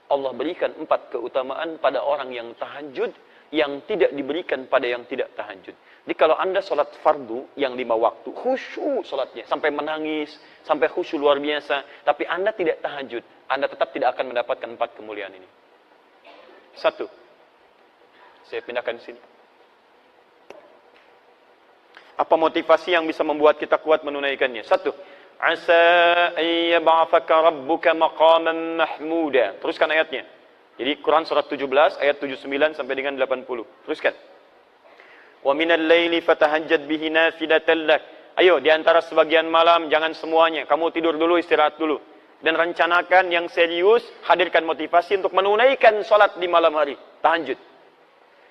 Allah berikan 4 keutamaan pada orang yang tahajud yang tidak diberikan pada yang tidak tahajud. Jadi kalau Anda sholat fardu yang 5 waktu, khusyuk sholatnya, sampai menangis, sampai khusyuk luar biasa, tapi Anda tidak tahajud, Anda tetap tidak akan mendapatkan 4 kemuliaan ini. 1. Saya pindahkan di sini. Apa motivasi yang bisa membuat kita kuat menunaikannya? 1. Asa ayyab'athaka rabbuka maqaman mahmuda. Teruskan ayatnya. Jadi Quran surat 17 ayat 79 sampai dengan 80. Teruskan. Wa minal laili fatahajjad bihi nafilatan lak. Ayo di antara sebagian malam, jangan semuanya. Kamu tidur dulu, istirahat dulu. Dan rencanakan yang serius, hadirkan motivasi untuk menunaikan salat di malam hari, tahajud.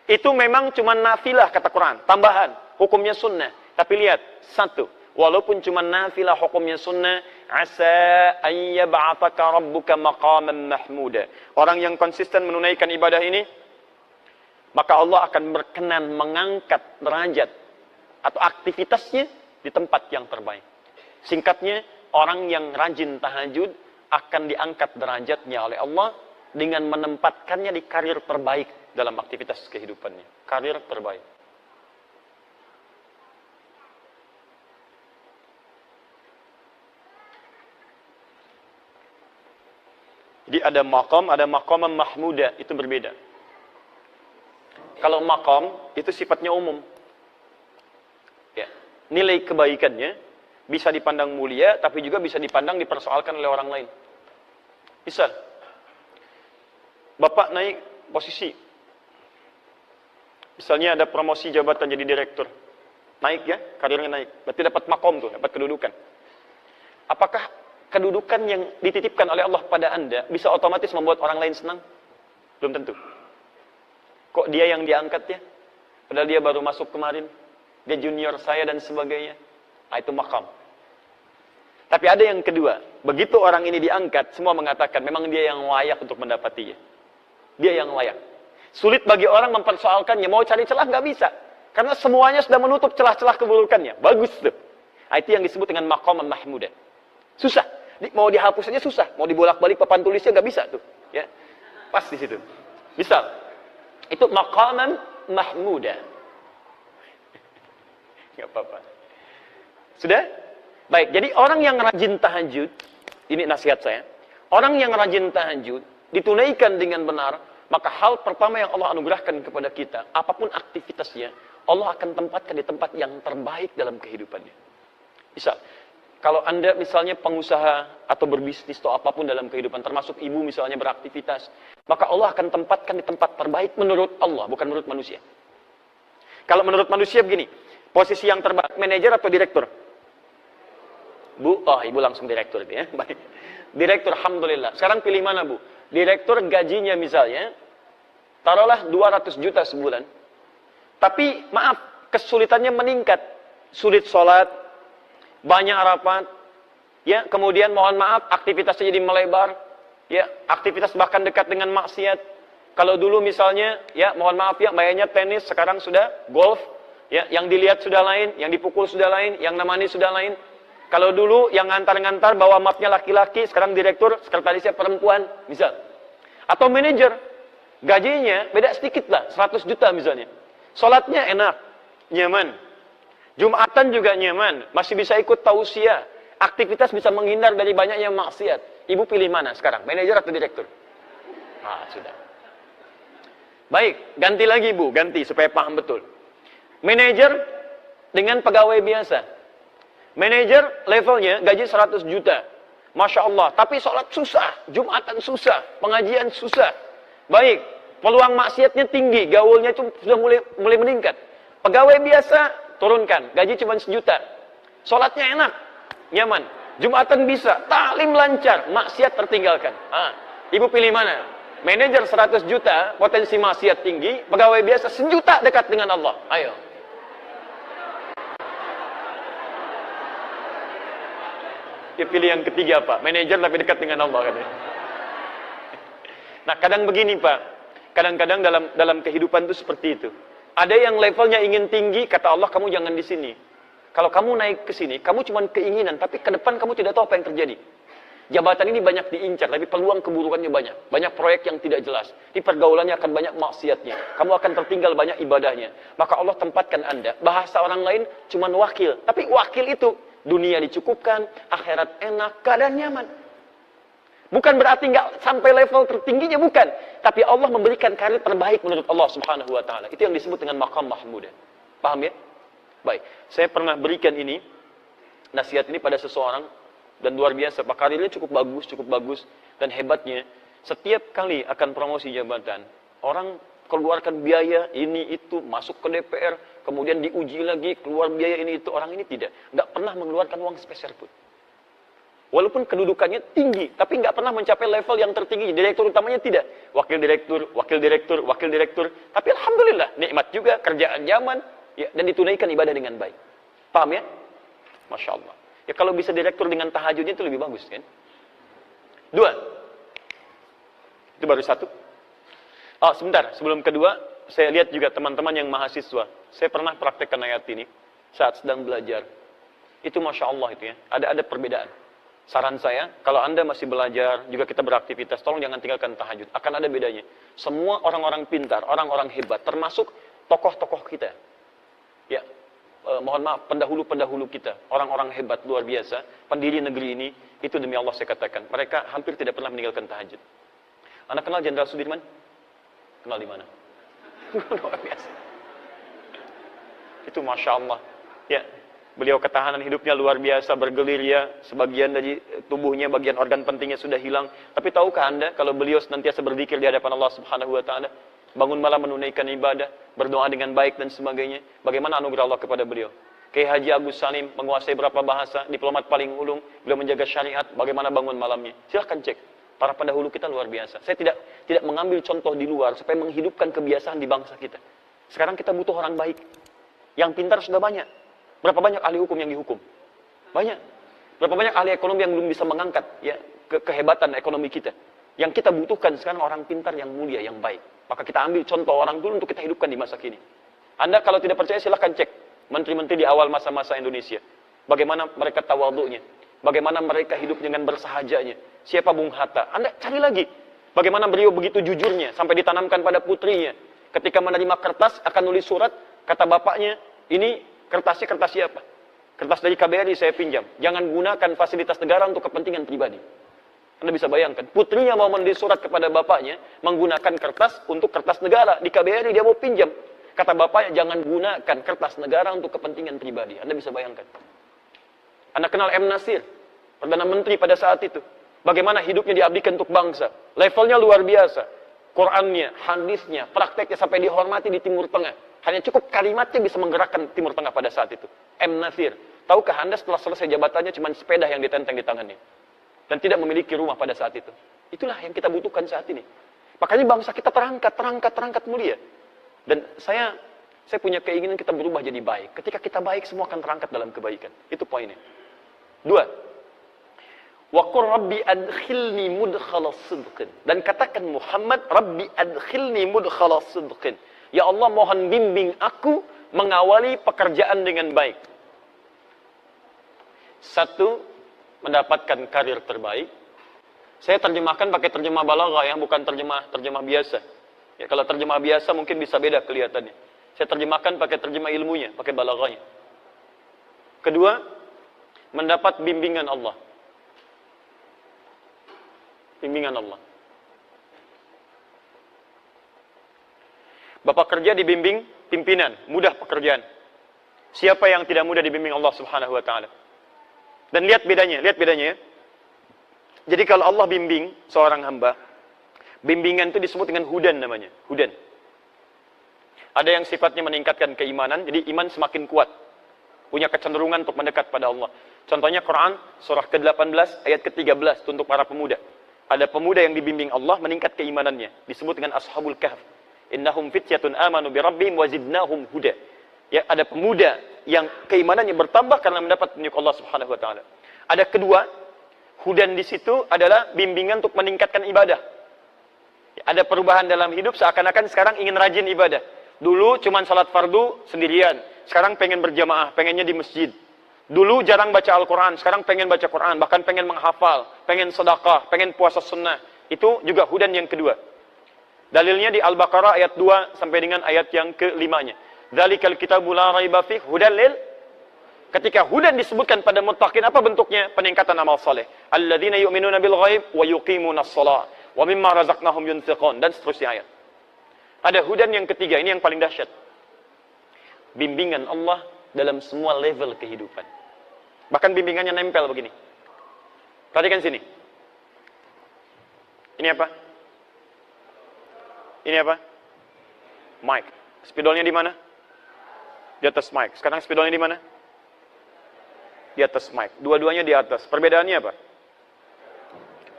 Itu memang cuma nafilah kata Quran, tambahan, hukumnya sunnah. Tapi lihat, 1. Walaupun cuma nafilah hukumnya sunnah, asa ayyab'athaka rabbuka maqaman mahmuda. Orang yang konsisten menunaikan ibadah ini, maka Allah akan berkenan mengangkat derajat atau aktivitasnya di tempat yang terbaik. Singkatnya, orang yang rajin tahajud akan diangkat derajatnya oleh Allah dengan menempatkannya di karir terbaik dalam aktivitas kehidupannya. Karir terbaik. Jadi ada maqam mahmuda, itu berbeda. Kalau maqam, itu sifatnya umum. Ya. Nilai kebaikannya bisa dipandang mulia, tapi juga bisa dipandang dipersoalkan oleh orang lain. Misal, Bapak naik posisi. Misalnya ada promosi jabatan jadi direktur. Naik ya, karirnya naik. Berarti dapat maqam tuh, dapat kedudukan. Apakah kedudukan yang dititipkan oleh Allah pada Anda bisa otomatis membuat orang lain senang? Belum tentu. Kok dia yang diangkat ya? Padahal dia baru masuk kemarin. Dia junior saya dan sebagainya. Nah, itu maqam. Tapi ada yang kedua. Begitu orang ini diangkat, semua mengatakan memang dia yang layak untuk mendapatinya. Dia yang layak. Sulit bagi orang mempersoalkannya. Mau cari celah nggak bisa. Karena semuanya sudah menutup celah-celah keburukannya. Bagus tuh. Nah, itu yang disebut dengan maqam mahmuda. Susah. Mau dihapus aja susah. Mau dibolak-balik papan tulisnya nggak bisa tuh. Ya. Pas di situ. Misal, itu maqaman mahmuda. Nggak apa-apa. Sudah? Baik, jadi orang yang rajin tahajud, ini nasihat saya. Orang yang rajin tahajud, ditunaikan dengan benar, maka hal pertama yang Allah anugerahkan kepada kita, apapun aktivitasnya, Allah akan tempatkan di tempat yang terbaik dalam kehidupannya. Misal, kalau Anda misalnya pengusaha atau berbisnis atau apapun dalam kehidupan, termasuk ibu misalnya beraktivitas, maka Allah akan tempatkan di tempat terbaik menurut Allah, bukan menurut manusia. Kalau menurut manusia begini, posisi yang terbaik, manajer atau direktur? Bu, oh ibu langsung direktur itu ya. Baik. Direktur, alhamdulillah. Sekarang pilih mana bu? Direktur gajinya misalnya, taruhlah 200 juta sebulan. Tapi maaf, kesulitannya meningkat. Sulit sholat, banyak rapat, ya, kemudian mohon maaf aktivitasnya jadi melebar, ya, aktivitas bahkan dekat dengan maksiat. Kalau dulu misalnya, ya, mohon maaf ya, mainnya tenis, sekarang sudah golf, ya, yang dilihat sudah lain, yang dipukul sudah lain, yang nemani sudah lain. Kalau dulu yang ngantar-ngantar bawa mapnya laki-laki, sekarang direktur, sekretarisnya perempuan, misal. Atau manajer, gajinya beda sedikit lah, 100 juta misalnya. Sholatnya enak, nyaman. Jumatan juga nyaman, masih bisa ikut tausiah. Aktivitas bisa menghindar dari banyaknya maksiat. Ibu pilih mana sekarang, manajer atau direktur? Ah, sudah. Baik, ganti lagi Bu, ganti supaya paham betul. Manajer dengan pegawai biasa. Manajer levelnya gaji 100 juta. Masya Allah, tapi sholat susah, Jumatan susah, pengajian susah. Baik, peluang maksiatnya tinggi, gaulnya itu sudah mulai meningkat. Pegawai biasa, turunkan, gaji cuma 1 juta. Sholatnya enak, nyaman. Jumatan bisa, taklim lancar, maksiat tertinggalkan. Ah, ibu pilih mana? Manajer 100 juta, potensi maksiat tinggi, pegawai biasa 1 juta dekat dengan Allah. Ayo. Dia pilih yang ketiga Pak, manajer tapi dekat dengan Allah katanya. Nah kadang begini Pak, kadang-kadang dalam kehidupan itu seperti itu. Ada yang levelnya ingin tinggi, kata Allah kamu jangan di sini. Kalau kamu naik ke sini, kamu cuma keinginan, tapi ke depan kamu tidak tahu apa yang terjadi. Jabatan ini banyak diincar, tapi peluang keburukannya banyak. Banyak proyek yang tidak jelas. Di pergaulannya akan banyak maksiatnya. Kamu akan tertinggal banyak ibadahnya. Maka Allah tempatkan Anda. Bahasa orang lain cuma wakil. Tapi wakil itu, dunia dicukupkan, akhirat enak, keadaan nyaman. Bukan berarti nggak sampai level tertingginya, bukan. Tapi Allah memberikan karir terbaik menurut Allah Subhanahu wa Ta'ala. Itu yang disebut dengan maqam mahmudah. Paham ya? Baik. Saya pernah berikan ini, nasihat ini pada seseorang, dan luar biasa. Pak, karirnya cukup bagus. Dan hebatnya, setiap kali akan promosi jabatan, orang keluarkan biaya ini itu, masuk ke DPR, kemudian diuji lagi, keluar biaya ini itu. Orang ini tidak. Nggak pernah mengeluarkan uang sepeser pun. Walaupun kedudukannya tinggi, tapi nggak pernah mencapai level yang tertinggi. Direktur utamanya tidak. Wakil direktur. Tapi alhamdulillah, nikmat juga, kerjaan nyaman, ya, dan ditunaikan ibadah dengan baik. Paham ya? Masya Allah. Ya kalau bisa direktur dengan tahajudnya itu lebih bagus kan? 2. Itu baru 1. Oh, sebentar. Sebelum kedua, saya lihat juga teman-teman yang mahasiswa. Saya pernah praktekkan ayat ini saat sedang belajar. Itu Masya Allah itu ya. Ada perbedaan. Saran saya, kalau Anda masih belajar, juga kita beraktivitas, tolong jangan tinggalkan tahajud. Akan ada bedanya. Semua orang-orang pintar, orang-orang hebat, termasuk tokoh-tokoh kita. Ya, mohon maaf, pendahulu-pendahulu kita, orang-orang hebat, luar biasa, pendiri negeri ini, itu demi Allah saya katakan, mereka hampir tidak pernah meninggalkan tahajud. Anda kenal Jenderal Sudirman? Kenal di mana? Luar biasa. Itu Masya Allah. Ya, beliau ketahanan hidupnya luar biasa, bergelir ya, sebagian dari tubuhnya, bagian organ pentingnya sudah hilang. Tapi tahukah Anda, kalau beliau senantiasa berzikir di hadapan Allah Subhanahu wa Ta'ala, bangun malam menunaikan ibadah, berdoa dengan baik dan sebagainya, bagaimana anugerah Allah kepada beliau? Kiai Haji Agus Salim menguasai berapa bahasa, diplomat paling ulung, beliau menjaga syariat, bagaimana bangun malamnya? Silahkan cek. Para pendahulu kita luar biasa. Saya tidak mengambil contoh di luar supaya menghidupkan kebiasaan di bangsa kita. Sekarang kita butuh orang baik. Yang pintar sudah banyak. Berapa banyak ahli hukum yang dihukum? Banyak. Berapa banyak ahli ekonomi yang belum bisa mengangkat ya kehebatan ekonomi kita? Yang kita butuhkan sekarang orang pintar yang mulia, yang baik. Maka kita ambil contoh orang dulu untuk kita hidupkan di masa kini. Anda kalau tidak percaya silahkan cek menteri-menteri di awal masa-masa Indonesia. Bagaimana mereka tawadhu'nya. Bagaimana mereka hidup dengan bersahajanya. Siapa Bung Hatta? Anda cari lagi. Bagaimana beliau begitu jujurnya sampai ditanamkan pada putrinya. Ketika menerima kertas akan nulis surat, kata bapaknya, ini kertasnya kertas siapa? Kertas dari KBRI saya pinjam. Jangan gunakan fasilitas negara untuk kepentingan pribadi. Anda bisa bayangkan, putrinya mau menulis surat kepada bapaknya, menggunakan kertas untuk kertas negara. Di KBRI dia mau pinjam. Kata bapaknya, jangan gunakan kertas negara untuk kepentingan pribadi. Anda bisa bayangkan. Anda kenal M. Nasir, Perdana Menteri pada saat itu. Bagaimana hidupnya diabdikan untuk bangsa. Levelnya luar biasa. Qurannya, hadisnya, prakteknya sampai dihormati di Timur Tengah. Hanya cukup kalimatnya bisa menggerakkan Timur Tengah pada saat itu. M. Nasir. Tahukah Anda setelah selesai jabatannya cuma sepeda yang ditenteng di tangannya. Dan tidak memiliki rumah pada saat itu. Itulah yang kita butuhkan saat ini. Makanya bangsa kita terangkat mulia. Dan saya punya keinginan kita berubah jadi baik. Ketika kita baik, semua akan terangkat dalam kebaikan. Itu poinnya. 2. Wa qur rabbi adkhilni mudkhala sidqin. Dan katakan Muhammad, Rabbi adkhilni mudkhala sidqin. Ya Allah, mohon bimbing aku mengawali pekerjaan dengan baik. 1, mendapatkan karir terbaik. Saya terjemahkan pakai terjemah balaghah ya, bukan terjemah biasa. Ya, kalau terjemah biasa mungkin bisa beda kelihatannya. Saya terjemahkan pakai terjemah ilmunya, pakai balaghahnya. 2, mendapat bimbingan Allah. Bimbingan Allah. Bapak kerja dibimbing pimpinan, mudah pekerjaan. Siapa yang tidak mudah dibimbing Allah Subhanahu wa Ta'ala? Dan lihat bedanya ya. Jadi kalau Allah bimbing seorang hamba, bimbingan itu disebut dengan hudan namanya, hudan. Ada yang sifatnya meningkatkan keimanan, jadi iman semakin kuat. Punya kecenderungan untuk mendekat pada Allah. Contohnya Quran, surah ke-18, ayat ke-13, untuk para pemuda. Ada pemuda yang dibimbing Allah, meningkat keimanannya. Disebut dengan Ashabul Kahf. Innahum fityatun amanu birabbihim wazidnahum huda. Ya, ada pemuda yang keimanannya bertambah karena mendapat petunjuk Allah Subhanahu wa Ta'ala. Ada kedua, hudan di situ adalah bimbingan untuk meningkatkan ibadah. Ya, ada perubahan dalam hidup, seakan-akan sekarang ingin rajin ibadah. Dulu cuma salat fardu sendirian, sekarang pengen berjamaah, pengennya di masjid. Dulu jarang baca Al-Quran, sekarang pengen baca Quran, bahkan pengen menghafal, pengen sedekah, pengen puasa sunnah. Itu juga hudan yang kedua. Dalilnya di Al-Baqarah ayat 2 sampai dengan ayat yang ke-5-nya. Dzalikal kitabu la raiba fih hudan lil. Ketika hudan disebutkan pada muttaqin, apa bentuknya? Peningkatan amal saleh. Alladzina yu'minuna bil ghaib wa yuqimunas shalah wa mimma razaqnahum yunfiqun, dan seterusnya ayat. Ada hudan yang ketiga, ini yang paling dahsyat. Bimbingan Allah dalam semua level kehidupan. Bahkan bimbingannya nempel begini. Perhatikan sini. Ini apa? Ini apa? Mic. Spidolnya di mana? Di atas mic. Sekarang spidolnya di mana? Di atas mic. Dua-duanya di atas. Perbedaannya apa?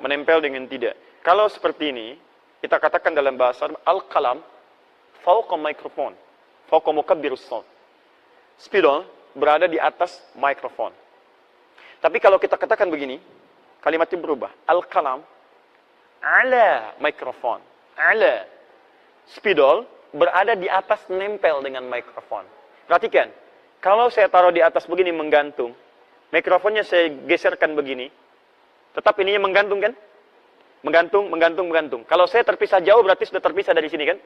Menempel dengan tidak. Kalau seperti ini, kita katakan dalam bahasa al-qalam fauqa mikrofon, fauqa mukabbirus shaut. Spidol berada di atas mikrofon. Tapi kalau kita katakan begini, kalimatnya berubah. Al-qalam ala mikrofon. Ala. Spidol berada di atas, nempel dengan mikrofon. Perhatikan, kalau saya taruh di atas begini menggantung, mikrofonnya saya geserkan begini, tetap ininya menggantung kan? Menggantung, menggantung, menggantung. Kalau saya terpisah jauh berarti sudah terpisah dari sini kan?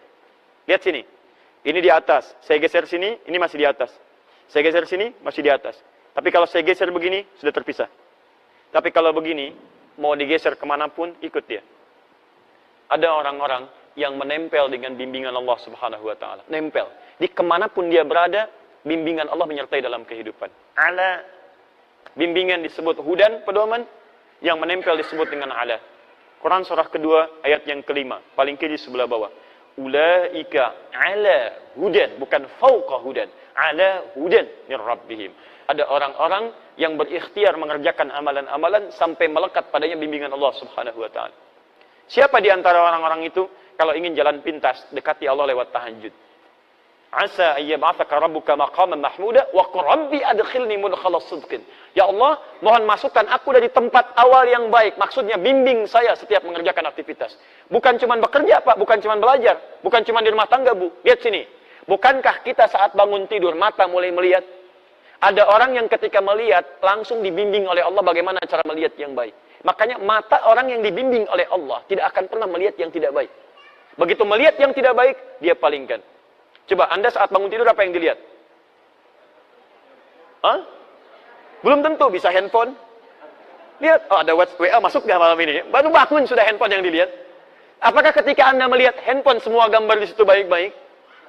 Lihat sini. Ini di atas. Saya geser sini, ini masih di atas. Saya geser sini, masih di atas. Tapi kalau saya geser begini, sudah terpisah. Tapi kalau begini, mau digeser kemanapun, ikut dia. Ada orang-orang yang menempel dengan bimbingan Allah Subhanahu wa Ta'ala. Nempel. Di kemanapun dia berada, bimbingan Allah menyertai dalam kehidupan. Ala. Bimbingan disebut hudan, pedoman. Yang menempel disebut dengan ala. Quran surah kedua, ayat yang kelima. Paling kiri sebelah bawah. Ulaika ala hudan. Bukan fauqa hudan. Ala hudan min rabbihim. Ada orang-orang yang berikhtiar mengerjakan amalan-amalan sampai melekat padanya bimbingan Allah Subhanahu wa Ta'ala. Siapa di antara orang-orang itu? Kalau ingin jalan pintas, dekati Allah lewat tahajud. Asa ayyab'atsaka rabbuka maqaman mahmuda wa qur rabbi adkhilni mudkhala sidqin. Ya Allah, mohon masukkan aku dari tempat awal yang baik. Maksudnya bimbing saya setiap mengerjakan aktivitas. Bukan cuma bekerja, Pak, bukan cuma belajar, bukan cuma di rumah tangga, Bu. Lihat sini. Bukankah kita saat bangun tidur mata mulai melihat? Ada orang yang ketika melihat langsung dibimbing oleh Allah bagaimana cara melihat yang baik. Makanya mata orang yang dibimbing oleh Allah tidak akan pernah melihat yang tidak baik. Begitu melihat yang tidak baik, dia palingkan. Coba Anda saat bangun tidur apa yang dilihat? Hah? Belum tentu, bisa handphone. Lihat, oh ada WA masuk nggak malam ini? Baru bangun sudah handphone yang dilihat. Apakah ketika Anda melihat handphone semua gambar di situ baik-baik?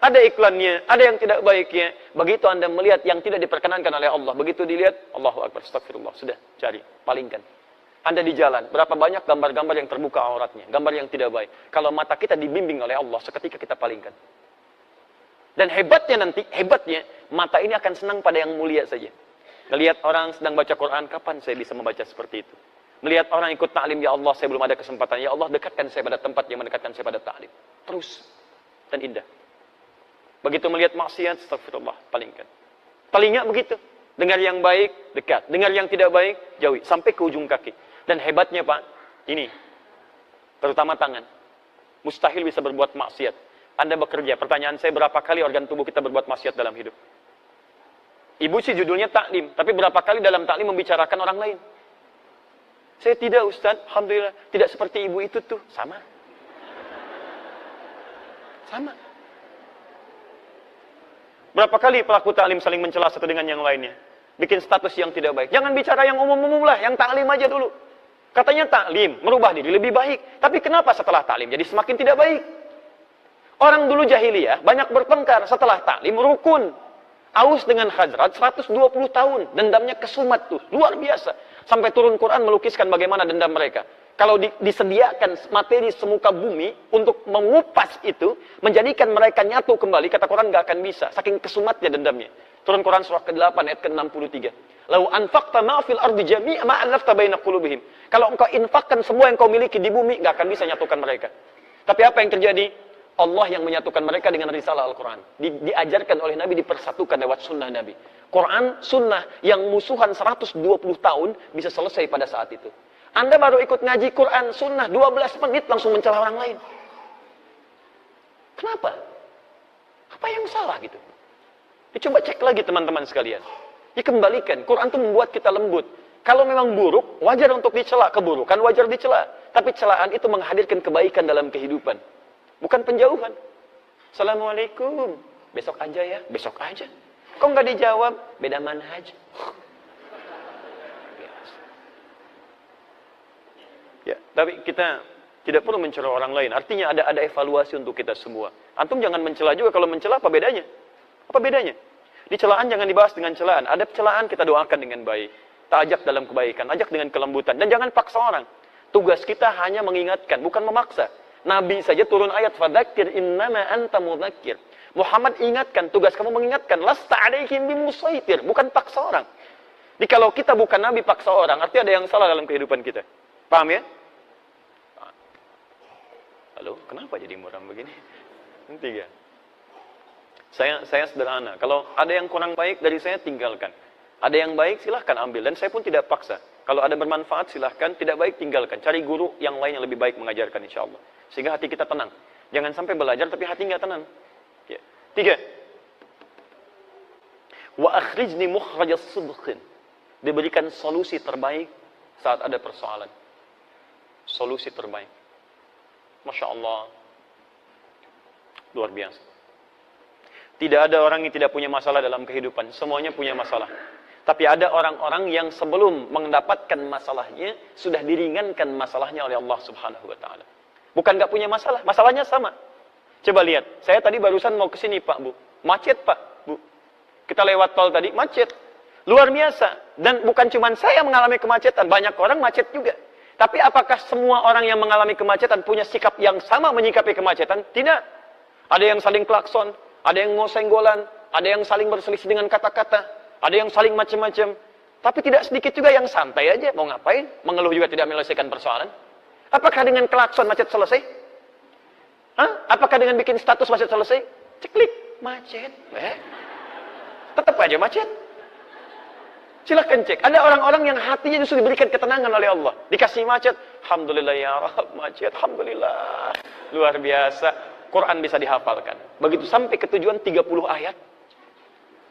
Ada iklannya, ada yang tidak baiknya. Begitu Anda melihat yang tidak diperkenankan oleh Allah, begitu dilihat, Allahu Akbar, astagfirullah, sudah, cari, palingkan. Anda di jalan, berapa banyak gambar-gambar yang terbuka auratnya, gambar yang tidak baik. Kalau mata kita dibimbing oleh Allah, seketika kita palingkan. Dan hebatnya nanti, mata ini akan senang pada yang mulia saja. Melihat orang sedang baca Quran, kapan saya bisa membaca seperti itu? Melihat orang ikut ta'lim, ya Allah, saya belum ada kesempatan. Ya Allah, dekatkan saya pada tempat yang mendekatkan saya pada ta'lim. Terus, dan indah. Begitu melihat maksiat, astagfirullah, palingkan. Telinga begitu. Dengar yang baik, dekat. Dengar yang tidak baik, jauhi. Sampai ke ujung kaki. Dan hebatnya, Pak, ini. Terutama tangan. Mustahil bisa berbuat maksiat. Anda bekerja. Pertanyaan saya, berapa kali organ tubuh kita berbuat maksiat dalam hidup? Ibu sih judulnya taklim. Tapi berapa kali dalam taklim membicarakan orang lain? Saya tidak, Ustaz. Alhamdulillah. Tidak seperti ibu itu tuh. Sama. Sama. Berapa kali pelaku taklim saling mencela satu dengan yang lainnya? Bikin status yang tidak baik. Jangan bicara yang umum-umum lah, yang taklim aja dulu. Katanya taklim, merubah diri lebih baik. Tapi kenapa setelah taklim jadi semakin tidak baik? Orang dulu jahiliyah banyak bertengkar, setelah taklim rukun. Aus dengan Khazraj 120 tahun, dendamnya kesumat tuh, luar biasa. Sampai turun Quran melukiskan bagaimana dendam mereka. Kalau disediakan materi semuka bumi untuk mengupas itu, menjadikan mereka nyatu kembali, kata Quran nggak akan bisa, saking kesumatnya dendamnya. Turun Quran surah ke-8 ayat ke-63. Lau anfaqta ma fil ardi jami'a ma alafta baina qulubihim. Kalau engkau infakkan semua yang kau miliki di bumi, nggak akan bisa nyatukan mereka. Tapi apa yang terjadi? Allah yang menyatukan mereka dengan risalah Al-Quran. Diajarkan oleh Nabi, dipersatukan lewat sunnah Nabi. Quran, sunnah yang musuhan 120 tahun bisa selesai pada saat itu. Anda baru ikut ngaji Quran, sunnah, 12 menit langsung mencela orang lain. Kenapa? Apa yang salah gitu? Coba cek lagi teman-teman sekalian. Ya kembalikan. Quran itu membuat kita lembut. Kalau memang buruk, wajar untuk dicela. Keburukan wajar dicela. Tapi celaan itu menghadirkan kebaikan dalam kehidupan. Bukan penjauhan. Assalamualaikum. Besok aja ya. Besok aja. Kok nggak dijawab? Beda manhaj. Ya, tapi kita tidak perlu mencela orang lain. Artinya ada evaluasi untuk kita semua. Antum jangan mencela juga. Kalau mencela apa bedanya? Apa bedanya? Di celaan jangan dibahas dengan celaan. Ada celaan kita doakan dengan baik. Kita ajak dalam kebaikan, ajak dengan kelembutan. Dan jangan paksa orang. Tugas kita hanya mengingatkan, bukan memaksa. Nabi saja turun ayat, fadzakir innama anta mudzakir. Muhammad ingatkan, tugas kamu mengingatkan. Lasta alaihim bimusaitir, bukan paksa orang. Jadi kalau kita bukan Nabi paksa orang, artinya ada yang salah dalam kehidupan kita. Paham ya? Halo, kenapa jadi muram begini? Tiga. Saya sederhana. Kalau ada yang kurang baik dari saya, tinggalkan. Ada yang baik, silahkan ambil. Dan saya pun tidak paksa. Kalau ada bermanfaat, silahkan. Tidak baik, tinggalkan. Cari guru yang lain yang lebih baik mengajarkan, insya Allah. Sehingga hati kita tenang. Jangan sampai belajar, tapi hati nggak tenang. Ya. 3. Wa akhrijni mukhrajas sidqin. Diberikan solusi terbaik saat ada persoalan. Solusi terbaik. Masya Allah. Luar biasa. Tidak ada orang yang tidak punya masalah dalam kehidupan. Semuanya punya masalah. Tapi ada orang-orang yang sebelum mendapatkan masalahnya, sudah diringankan masalahnya oleh Allah Subhanahu wa Ta'ala. Bukan nggak punya masalah, masalahnya sama. Coba lihat, saya tadi barusan mau ke sini Pak Bu. Macet Pak Bu. Kita lewat tol tadi, macet. Luar biasa. Dan bukan cuma saya mengalami kemacetan, banyak orang macet juga. Tapi apakah semua orang yang mengalami kemacetan punya sikap yang sama menyikapi kemacetan? Tidak. Ada yang saling klakson, ada yang mau senggolan, ada yang saling berselisih dengan kata-kata, ada yang saling macam-macam. Tapi tidak sedikit juga yang santai aja, mau ngapain? Mengeluh juga tidak menyelesaikan persoalan. Apakah dengan klakson macet selesai? Hah? Apakah dengan bikin status macet selesai? Ceklik, macet. Tetap aja macet. Silahkan cek. Ada orang-orang yang hatinya justru diberikan ketenangan oleh Allah. Dikasih macet. Alhamdulillah ya Rabb, macet. Alhamdulillah. Luar biasa. Quran bisa dihafalkan. Begitu sampai ke tujuan 30 ayat.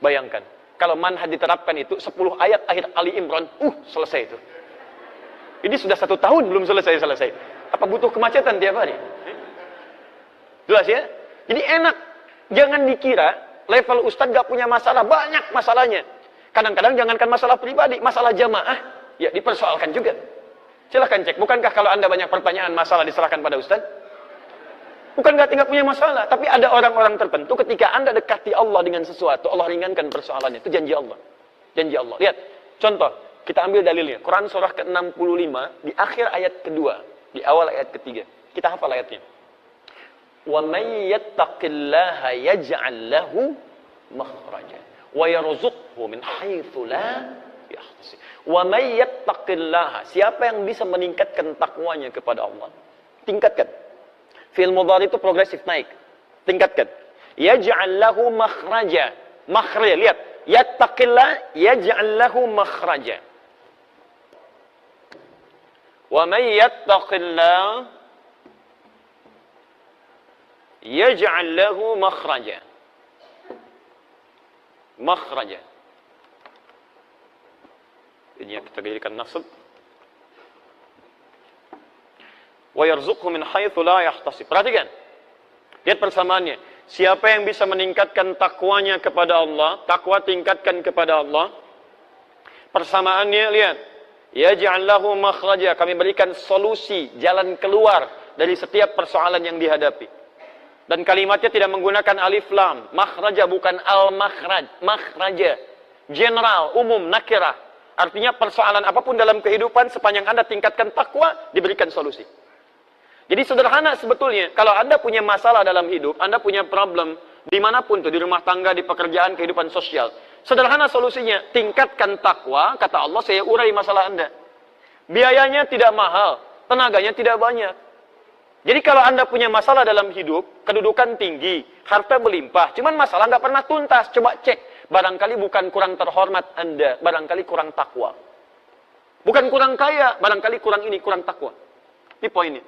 Bayangkan. Kalau manhaj diterapkan itu 10 ayat akhir Ali Imran. Selesai itu. Ini sudah 1 tahun belum selesai-selesai. Apa butuh kemacetan tiap hari? Jelas ya? Jadi enak. Jangan dikira level ustadz gak punya masalah. Banyak masalahnya. Kadang-kadang jangankan masalah pribadi, masalah jamaah, ya dipersoalkan juga. Silahkan cek, bukankah kalau Anda banyak pertanyaan, masalah diserahkan pada Ustaz? Bukan nggak tinggal punya masalah, tapi ada orang-orang tertentu ketika Anda dekati Allah dengan sesuatu, Allah ringankan persoalannya. Itu janji Allah. Janji Allah. Lihat, contoh, kita ambil dalilnya. Quran surah ke-65, di akhir ayat kedua, di awal ayat ketiga. Kita hafal ayatnya. Wa may yattaqillaha yaj'al lahu makhraja wa yarzuqhu min haitsu la yahtasib. Wa may yattaqillaha, siapa yang bisa meningkatkan takwanya kepada Allah? Tingkatkan. Fi'il mudhari itu progresif naik. Tingkatkan. Yaj'al lahu makhraja. Makhraj, lihat. Yattaqillah yaj'al lahu makhraja. Wa may yattaqillah yaj'al lahu makhraja. Makhraja. Ini yang kita jadikan nasab. Wa yarzuqhu min haitsu la yahtasib. Perhatikan. Lihat persamaannya. Siapa yang bisa meningkatkan takwanya kepada Allah, takwa tingkatkan kepada Allah. Persamaannya lihat. Yaj'al lahu makhraja, kami berikan solusi, jalan keluar dari setiap persoalan yang dihadapi. Dan kalimatnya tidak menggunakan alif lam. Makhraja bukan al-makhraj. Makhraja. General, umum, nakirah. Artinya persoalan apapun dalam kehidupan, sepanjang Anda tingkatkan takwa, diberikan solusi. Jadi sederhana sebetulnya. Kalau Anda punya masalah dalam hidup, Anda punya problem, dimanapun tuh, di rumah tangga, di pekerjaan, kehidupan sosial. Sederhana solusinya. Tingkatkan takwa, kata Allah, saya urai masalah Anda. Biayanya tidak mahal. Tenaganya tidak banyak. Jadi kalau Anda punya masalah dalam hidup, kedudukan tinggi, harta berlimpah, cuman masalah nggak pernah tuntas, coba cek. Barangkali bukan kurang terhormat Anda, barangkali kurang takwa. Bukan kurang kaya, barangkali kurang ini, kurang takwa. Ini poinnya.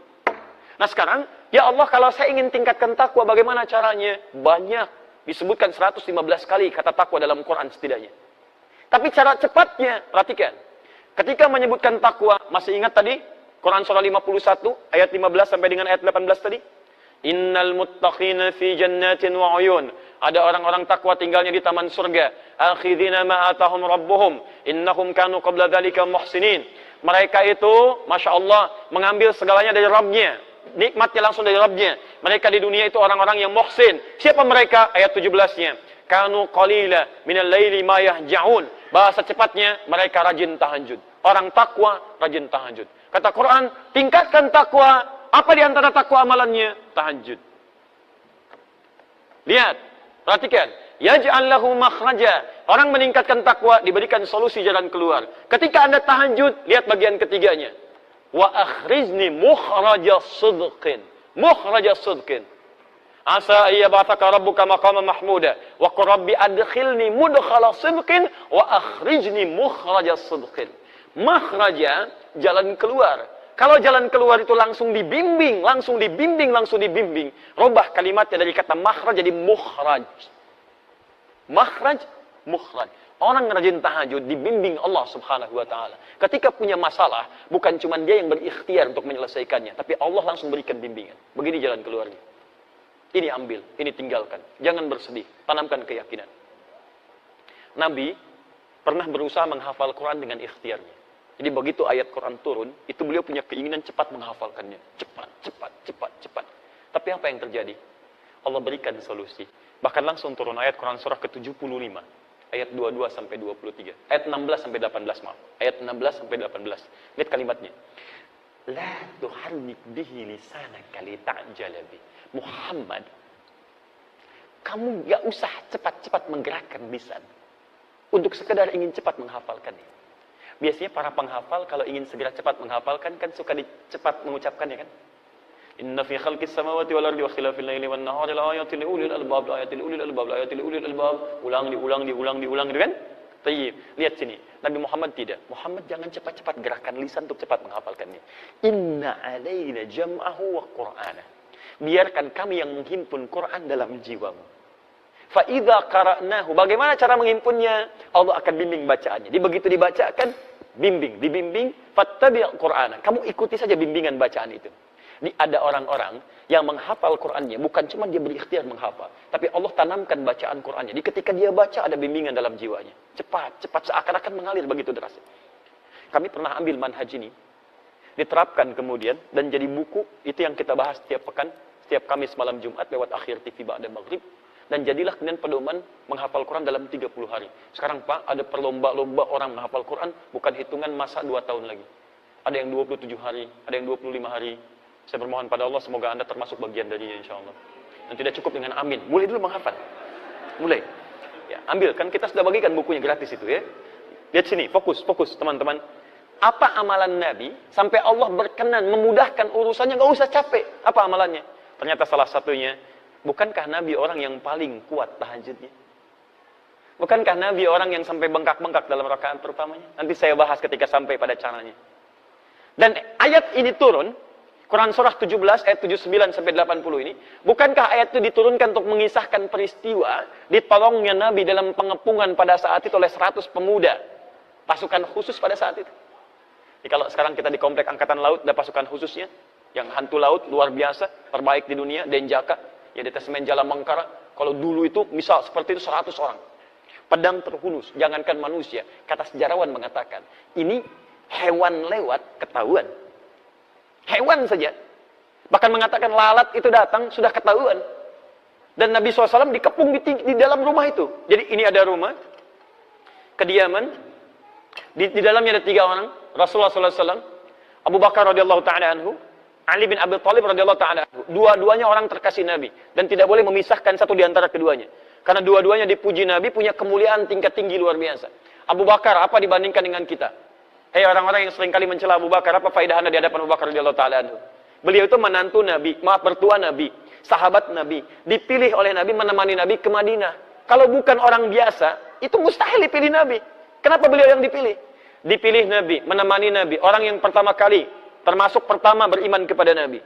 Nah sekarang, ya Allah kalau saya ingin tingkatkan takwa, bagaimana caranya? Banyak. Disebutkan 115 kali kata takwa dalam Quran setidaknya. Tapi cara cepatnya, perhatikan. Ketika menyebutkan takwa, masih ingat tadi? Quran surah 51, ayat 15 sampai dengan ayat 18 tadi? Innal muttaqina fi jannatin wa uyun. Ada orang-orang takwa tinggalnya di taman surga. Akhidhina ma atahum rabbuhum. Innahum kanu qabla dzalika muhsinin. Mereka itu, Masya Allah, mengambil segalanya dari Rabbnya. Nikmatnya langsung dari Rabbnya. Mereka di dunia itu orang-orang yang muhsin. Siapa mereka? Ayat 17-nya. Kanu qalila minal laili ma yahja'un. Bahasa cepatnya, mereka rajin tahajud. Orang takwa, rajin tahajud. Kata Quran, tingkatkan takwa. Apa di antara takwa amalannya? Tahajud. Lihat, perhatikan. Yaj'al lahu makhraja. Orang meningkatkan takwa, diberikan solusi jalan keluar. Ketika Anda tahajud, lihat bagian ketiganya. Wa akhrizni mukhraja sidqin. Mukhraja sidqin. Asa ayyab'atsaka rabbuka maqaman mahmuda. Wa qur rabbi adkhilni mudkhala sidqin wa akhrijni mukhraja sidqin. Makhraja, jalan keluar. Kalau jalan keluar itu langsung dibimbing, langsung dibimbing, langsung dibimbing. Robah kalimatnya dari kata makhraj jadi mukhraj. Makhraj, mukhraj. Orang rajin tahajud dibimbing Allah Subhanahu wa taala. Ketika punya masalah, bukan cuma dia yang berikhtiar untuk menyelesaikannya, tapi Allah langsung berikan bimbingan. Begini jalan keluarnya. Ini ambil, ini tinggalkan. Jangan bersedih, tanamkan keyakinan. Nabi pernah berusaha menghafal Quran dengan ikhtiarnya. Jadi begitu ayat Quran turun, itu beliau punya keinginan cepat menghafalkannya. Cepat, cepat, cepat, cepat. Tapi apa yang terjadi? Allah berikan solusi. Bahkan langsung turun ayat Quran surah ke-75. Ayat 22 sampai 23. Ayat 16 sampai 18, maaf. Ayat 16 sampai 18. Lihat kalimatnya. La tuharrik bihi lisanaka lita'jala bi. Muhammad, kamu gak usah cepat-cepat menggerakkan lisan untuk sekedar ingin cepat menghafalkannya. Biasanya para penghafal kalau ingin segera cepat menghafalkan kan suka cepat mengucapkannya kan. Inna fi khalqis samawati wal ardi wa ikhtilafil laili wan nahari laayatin liulil albab, laayatin liulil albab, laayatin liulil albab. Ulang diulang gitu kan? Tayyib. Lihat sini. Nabi Muhammad tidak. Muhammad jangan cepat-cepat gerakan lisan untuk cepat menghafalkannya. Inna alaina jam'ahu wa qur'ana. Biarkan kami yang menghimpun Quran dalam jiwamu. Fa'idha qara'nahu. Bagaimana cara menghimpunnya? Allah akan bimbing bacaannya. Jadi begitu dibacakan, dibimbing, fattabi' Qur'ana. Kamu ikuti saja bimbingan bacaan itu. Ini ada orang-orang yang menghafal Qur'annya, bukan cuma dia berikhtiar menghafal, tapi Allah tanamkan bacaan Qur'annya. Jadi ketika dia baca ada bimbingan dalam jiwanya. Cepat, seakan-akan mengalir begitu deras. Kami pernah ambil manhaj ini, diterapkan kemudian dan jadi buku. Itu yang kita bahas setiap pekan, setiap Kamis malam Jumat lewat Akhir TV ba'da maghrib. Dan jadilah kemudian pedoman menghafal Quran dalam 30 hari. Sekarang Pak, ada perlomba-lomba orang menghafal Quran, bukan hitungan masa 2 tahun lagi. Ada yang 27 hari, ada yang 25 hari. Saya bermohon pada Allah, semoga Anda termasuk bagian darinya insya Allah. Dan tidak cukup dengan amin. Mulai dulu menghafal. Mulai. Ya, ambil, kan kita sudah bagikan bukunya gratis itu ya. Lihat sini, fokus teman-teman. Apa amalan Nabi, sampai Allah berkenan, memudahkan urusannya, gak usah capek. Apa amalannya? Ternyata salah satunya, bukankah Nabi orang yang paling kuat tahajudnya? Bukankah Nabi orang yang sampai bengkak-bengkak dalam rakaat pertamanya? Nanti saya bahas ketika sampai pada caranya. Dan ayat ini turun, Quran surah 17 ayat 79 sampai 80 ini, bukankah ayat itu diturunkan untuk mengisahkan peristiwa ditolongnya Nabi dalam pengepungan pada saat itu oleh 100 pemuda, pasukan khusus pada saat itu. Jadi kalau sekarang kita di komplek angkatan laut ada pasukan khususnya, yang hantu laut luar biasa, terbaik di dunia, Denjaka. Ya di Tasmen Jalan Mangkara, kalau dulu itu misal seperti itu 100 orang. Pedang terhunus, jangankan manusia. Kata sejarawan mengatakan, ini hewan lewat ketahuan. Hewan saja. Bahkan mengatakan lalat itu datang sudah ketahuan. Dan Nabi SAW dikepung di dalam rumah itu. Jadi ini ada rumah, kediaman, di dalamnya ada 3 orang, Rasulullah SAW, Abu Bakar radhiyallahu ta'ala anhu, Ali bin Abi Thalib radhiyallahu ta'ala anhu. Dua-duanya orang terkasih Nabi. Dan tidak boleh memisahkan satu di antara keduanya. Karena dua-duanya dipuji Nabi, punya kemuliaan tingkat tinggi luar biasa. Abu Bakar, apa dibandingkan dengan kita? Hei orang-orang yang seringkali mencela Abu Bakar, apa faedah Anda di hadapan Abu Bakar radhiyallahu ta'ala anhu? Beliau itu menantu Nabi, mertua Nabi, sahabat Nabi. Dipilih oleh Nabi, menemani Nabi ke Madinah. Kalau bukan orang biasa, itu mustahil dipilih Nabi. Kenapa beliau yang dipilih? Dipilih Nabi, menemani Nabi. Orang yang pertama kali, termasuk pertama beriman kepada Nabi.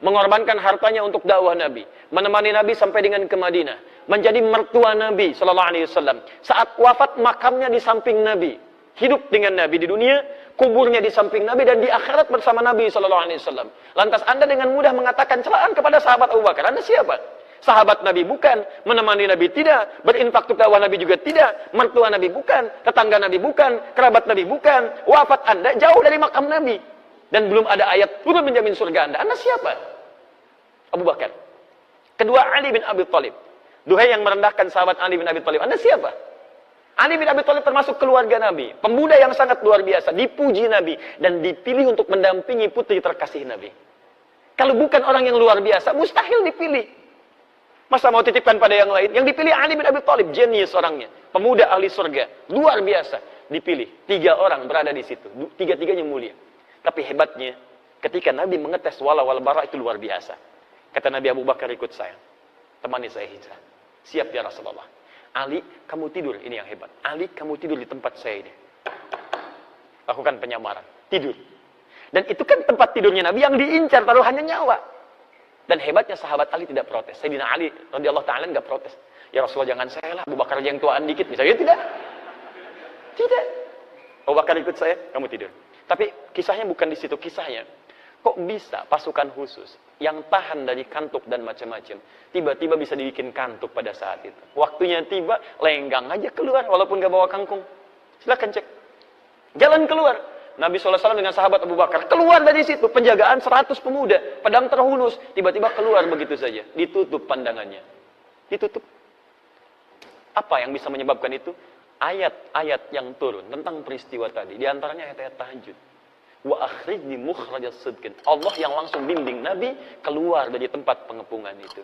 Mengorbankan hartanya untuk dakwah Nabi. Menemani Nabi sampai dengan ke Madinah. menjadi mertua Nabi sallallahu alaihi wasallam. Saat wafat makamnya di samping Nabi. Hidup dengan Nabi di dunia, kuburnya di samping Nabi, dan di akhirat bersama Nabi sallallahu alaihi wasallam. Lantas Anda dengan mudah mengatakan celaan kepada sahabat Abu Bakar. Anda siapa? Sahabat Nabi bukan, menemani Nabi tidak, berinfak untuk dakwah Nabi juga tidak, mertua Nabi bukan, tetangga Nabi bukan, kerabat Nabi bukan. Wafat Anda jauh dari makam Nabi. Dan belum ada ayat turun menjamin surga Anda. Anda siapa? Abu Bakar. Kedua, Ali bin Abi Thalib. Duhai yang merendahkan sahabat Ali bin Abi Thalib. Anda siapa? Ali bin Abi Thalib termasuk keluarga Nabi. Pemuda yang sangat luar biasa. Dipuji Nabi. Dan dipilih untuk mendampingi putri terkasih Nabi. Kalau bukan orang yang luar biasa, mustahil dipilih. Masa mau titipkan pada yang lain? Yang dipilih Ali bin Abi Thalib. Jenius orangnya. Pemuda ahli surga. Luar biasa. Dipilih. 3 orang berada di situ. 3-3-nya mulia. Tapi hebatnya, ketika Nabi mengetes wala wal bara itu luar biasa. Kata Nabi, Abu Bakar, ikut saya. Temani saya hijrah. Siap ya Rasulullah. Ali, kamu tidur. Ini yang hebat. Ali, kamu tidur di tempat saya ini. Lakukan penyamaran. Tidur. Dan itu kan tempat tidurnya Nabi yang diincar taruhannya nyawa. Dan hebatnya sahabat Ali tidak protes. Sayyidina Ali radhiyallahu ta'ala enggak protes. Ya Rasulullah, jangan saya lah. Abu Bakar yang tuaan dikit. Misalnya tidak. Tidak. Abu Bakar, ikut saya. Kamu tidur. Tapi kisahnya bukan di situ. Kisahnya, kok bisa pasukan khusus yang tahan dari kantuk dan macam-macam tiba-tiba bisa dibikin kantuk pada saat itu? Waktunya tiba, lenggang aja keluar walaupun gak bawa kangkung. Silahkan cek. Jalan keluar. Nabi SAW dengan sahabat Abu Bakar keluar dari situ. Penjagaan 100 pemuda. Pedang terhunus. Tiba-tiba keluar begitu saja. Ditutup pandangannya. Ditutup. Apa yang bisa menyebabkan itu? Ayat-ayat yang turun tentang peristiwa tadi. Di antaranya ayat-ayat tahajud. Wa akhrijni mukhrajas sidqin. Allah yang langsung bimbing Nabi keluar dari tempat pengepungan itu.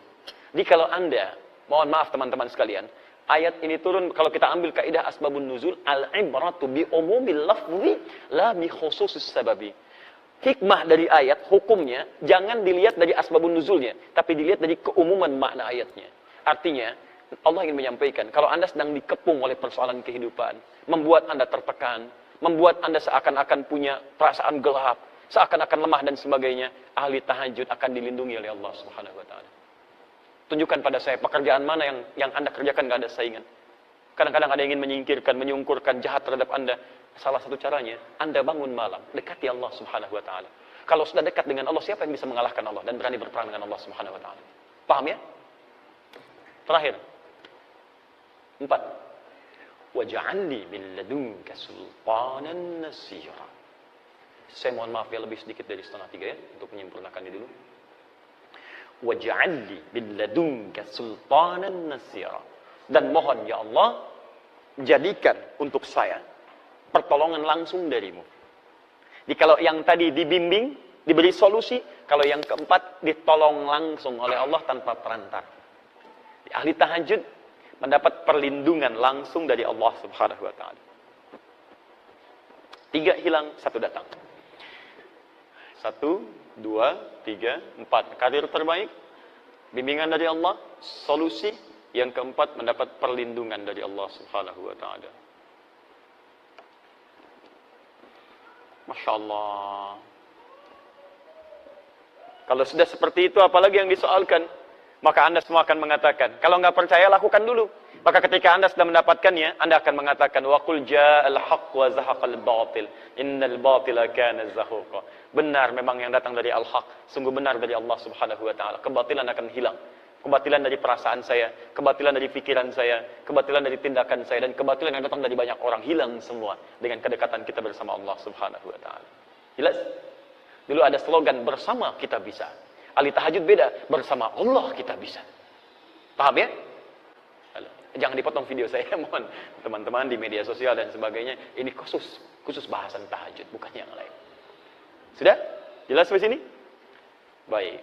Jadi kalau Anda, mohon maaf teman-teman sekalian, ayat ini turun kalau kita ambil kaidah asbabun nuzul, al-ibratu bi umumil lafzi la bi khususis sababi. Hikmah dari ayat, hukumnya jangan dilihat dari asbabun nuzulnya, tapi dilihat dari keumuman makna ayatnya. Artinya, Allah ingin menyampaikan, kalau Anda sedang dikepung oleh persoalan kehidupan, membuat Anda tertekan, membuat Anda seakan-akan punya perasaan gelap, seakan-akan lemah dan sebagainya, ahli tahajud akan dilindungi oleh Allah Subhanahu wa taala. Tunjukkan pada saya pekerjaan mana yang Anda kerjakan gak ada saingan. Kadang-kadang ada yang ingin menyingkirkan, menyungkurkan jahat terhadap Anda. Salah satu caranya, Anda bangun malam, dekati Allah Subhanahu wa taala. Kalau sudah dekat dengan Allah, siapa yang bisa mengalahkan Allah dan berani berperang dengan Allah Subhanahu wa taala? Paham ya? Terakhir. 4. Waj'alni min ladunka sultanan nasira. Saya mohon maaf ya, lebih sedikit dari 2:30 ya, untuk menyempurnakan ini dulu. Waj'alni min ladunka sultanan nasira. Dan mohon ya Allah, jadikan untuk saya pertolongan langsung darimu. Jadi kalau yang tadi dibimbing, diberi solusi, kalau yang keempat ditolong langsung oleh Allah tanpa perantar. Di ahli tahajud mendapat perlindungan langsung dari Allah Subhanahu wa taala. 3 hilang, 1 datang. 1, 2, 3, 4. Karir terbaik, bimbingan dari Allah, solusi. Yang keempat, mendapat perlindungan dari Allah Subhanahu wa taala. Masya Allah. Kalau sudah seperti itu, apalagi yang disoalkan? Maka Anda semua akan mengatakan, kalau nggak percaya, lakukan dulu. Maka ketika Anda sudah mendapatkannya, Anda akan mengatakan, wa qul ja'al haqq wa zahaqal batil, innal batila kana zahuqa. Benar memang yang datang dari al-haq, sungguh benar dari Allah Subhanahu wa taala. Kebatilan akan hilang. Kebatilan dari perasaan saya, kebatilan dari pikiran saya, kebatilan dari tindakan saya, dan kebatilan yang datang dari banyak orang hilang semua dengan kedekatan kita bersama Allah Subhanahu wa taala. Jelas? Dulu ada slogan, bersama kita bisa. Ahli tahajud beda, bersama Allah kita bisa. Paham ya? Jangan dipotong video saya, mohon teman-teman di media sosial dan sebagainya. Ini khusus bahasan tahajud, bukan yang lain. Sudah? Jelas sampai sini? Baik.